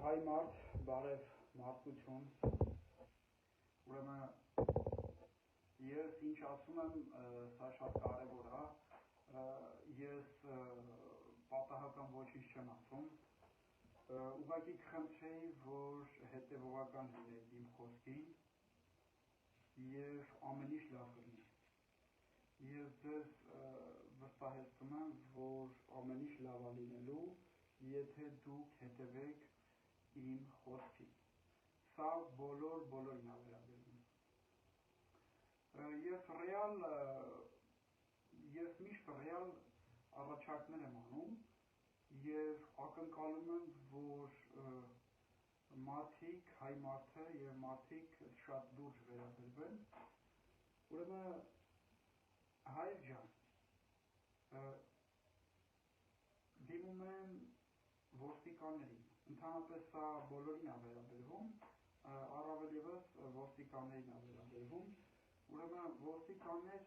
Հայ մարդ, բարև մարդկություն, ուրեմն ես ինչ ասում եմ, սա շատ կարևոր է, ես պատահական ոչինչ չեմ ասում, ուղղակի կխնդրեի, որ հետևողական լինեք իմ խոսքին և ամեն ինչ լավ կլինի։ Ես ձեզ վստահեցնում եմ, որ ամեն ինչ լավ է լինելու, եթե դուք հետևեք իմ խոսքին։ Սա բոլորին է վերաբերում։ Ես միշտ ռեալ առաջարկներ եմ անում և ակնկալում եմ, որ մարդիկ, հայ մարդը և մարդիկ շատ լուրջ վերաբերվեն։ Ուրեմն հայր ջան, դիմում եմ ոստիկաններին, ընդհանրապես սա բոլորին է վերաբերվում, առավել ևս ոստիկաններին է վերաբերվում, ուրեմն ոստիկաններ,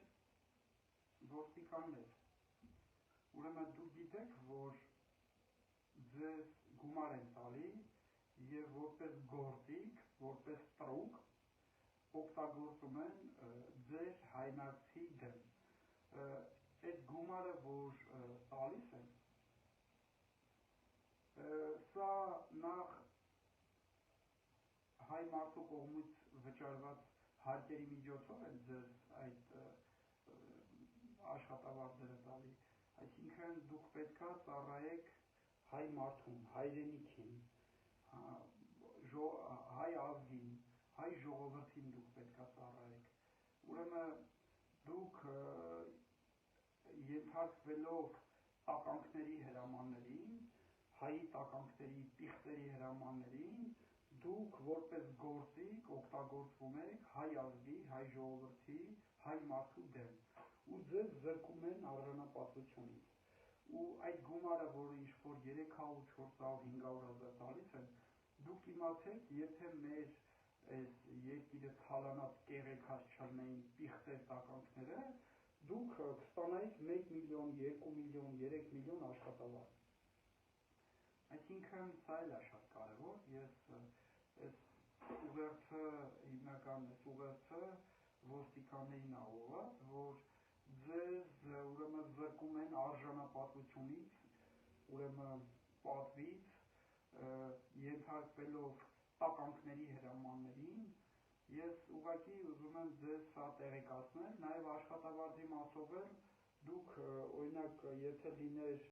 ուրեմն դուք գիտեք, որ ձեզ գումար են տալի և որպես գործիք, որպես տրուկ, օգտագործում են ձեր հայրենակցի դեմ։ Այդ գումարը, որ տալիս են, սա նախ հայ մարդու կողմից վճարված հարկերի միջոցով են ձեզ այդ աշխատավարձերը տալի, այսինքն դուք պետք է ծառայեք հայ մարդուն, հայրենիքին, հայ ազգին, հայ ժողովրդին դուք պետք է ծառայեք։ Ուրեմն դուք ենթարկվելով տականքների հրամաններին, հայի տականքների, պիղծերի հրամաններին, դուք որպես գործիք օգտագործվում եք հայ ազգի, հայ ժողովրդի, հայ մարդու դեմ ու ձեզ զրկում են արժանապատվությունից։ Ու այդ գումարը, որը ինչ-որ 300, 400, 500 հազար տալիս են, դուք իմացեք, եթե մեր այս երկիրը թալանած կեղեքած չլնեին պիղծեր տականքները, դուք կստանայիք 1 միլիոն, 2 միլիոն, 3 միլիոն աշխատավարձ։ Այսինքն սա էլ է շատ կարևոր, ես այս ուղերձը հիմնական ոստիկաններին է ուղղված, որ ձեզ ուրեմն զրկում են արժանապատվությունից, ուրեմն պատվից, ենթարկվելով տականքների հրամաններին, ես ուղղակի ուզում եմ ձեզ սա տեղեկացնել, նաև աշխատավարձի մասով էլ դուք օրինակ եթե լիներ